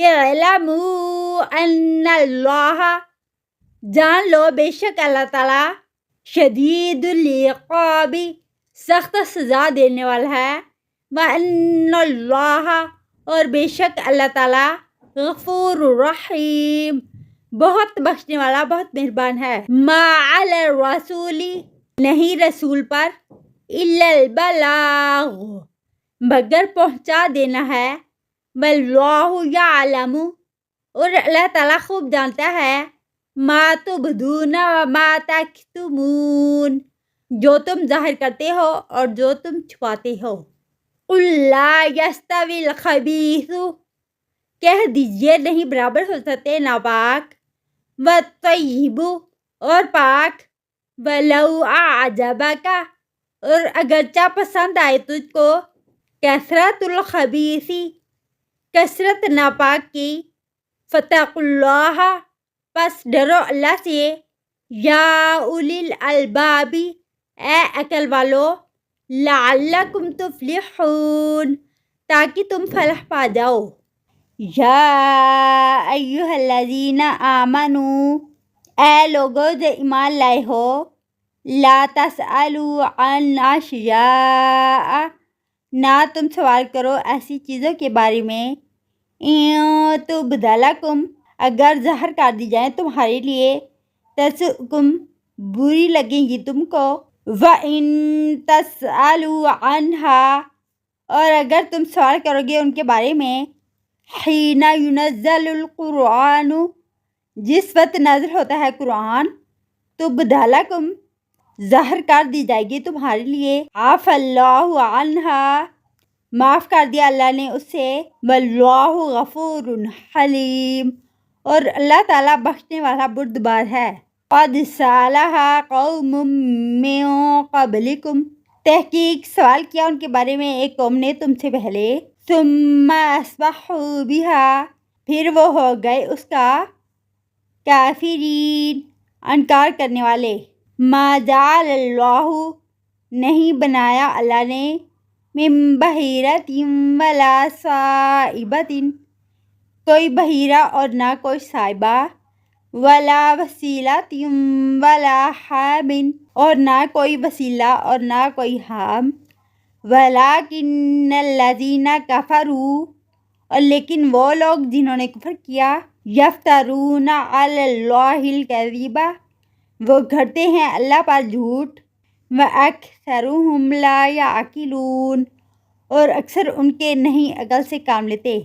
اعلموا ان اللہ، جان لو بے شک اللہ تعالیٰ، شدید العقاب، سخت سزا دینے والا ہے، وَأَنَّ اللَّهَ، اور بے شک اللہ تعالیٰ، غفور رحیم، بہت بخشنے والا، بہت مہربان ہے۔ ما علی الرسول، نہیں رسول پر، الا البلاغ، مگر پہنچا دینا ہے، واللہ یعلم، اور اللہ تعالیٰ خوب جانتا ہے، ما تبدون وما تکتمون، جو تم ظاہر کرتے ہو اور جو تم چھپاتے ہو۔ قل لا یستوی الخبیث، کہہ دیجئے نہیں برابر ہو سکتے ناپاک، والطیب، اور پاک، ولو اعجبک، اور اگرچہ پسند آئے تجھ کو، کثرت الخبیث، کثرت ناپاک کی، فاتقوا اللہ، پس ڈرو اللہ سے، یا اولی الالباب، اے عقل والو، لعلکم تفلحون، تاکہ تم فلاح پا جاؤ۔ یا ایہا الذین آمنوا، اے لوگو جو ایمان لائے ہو، لا تسألوا عن اشیاء، نہ تم سوال کرو ایسی چیزوں کے بارے میں، ان تبد لکم، اگر ظاہر کر دی جائیں تمہارے لیے، تسؤکم، بری لگیں گی تم کو، وَإِن تسألوا عنہا، اور اگر تم سوال کرو گے ان کے بارے میں، حین ینزل القرآن، جس وقت نازل ہوتا ہے قرآن، تبد لکم، ظاہر کر دی جائے گی تمہارے لیے، عفا اللہ عنہا، معاف کر دیا اللہ نے اسے، واللہ غفور حلیم، اور اللہ تعالیٰ بخشنے والا بردبار ہے۔ قد سألها قوم من قبلکم، تحقیق سوال کیا ان کے بارے میں ایک قوم نے تم سے پہلے، ثم اصبحوا بها، پھر وہ ہو گئے اس کا، کافرین، انکار کرنے والے۔ ما جعل اللہ، نہیں بنایا اللہ نے، من بحیرۃ ولا صائبۃ، کوئی بحیرہ اور نہ کوئی صائبہ، ولا وسیلۃ ولا حام، اور نہ کوئی وسیلہ اور نہ کوئی حام، ولکن الذین کفروا، اور لیکن وہ لوگ جنہوں نے کفر کیا، یفترون علی اللہ الکذب، وہ گھڑتے ہیں اللہ پر جھوٹ، وَأَكْثَرُهُمْ لَا يَعْقِلُونَ، اور اکثر ان کے نہیں عقل سے کام لیتے۔